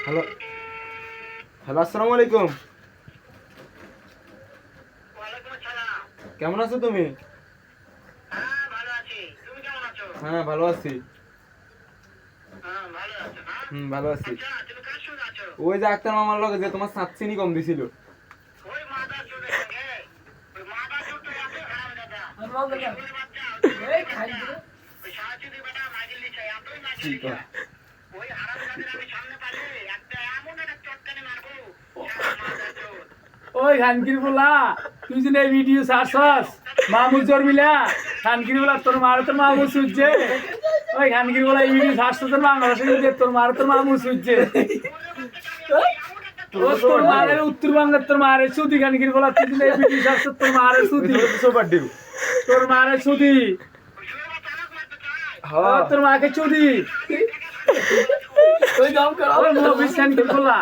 Hello hello, আসসালামু আলাইকুম। কেমন আছো তুমি? হ্যাঁ ভালো আছি। ভালো আছি। ওই যে আক্তার মামার লগে যে তোমার সাতচিনি কম দিছিল। ওই খানকির বলা তুই যে এই ভিডিও ছাড়ছস মামুর জোর মিলা খানকির বলা তোর মার তোর মামু সুজছে। ওই খানকির বলা এই ভিডিও ছাড়ছস তোর বাংলাদেশে তোর মার তোর মামু সুজছে। তোর মারের উত্তরবঙ্গের তোর মারের সুদি খানকির বলা তুই যে এই ভিডিও ছাড়ছস তোর মারের সুদি তোর মারের সুদি তোর মাকে চুদি ওই দাম করা খানকির বলা।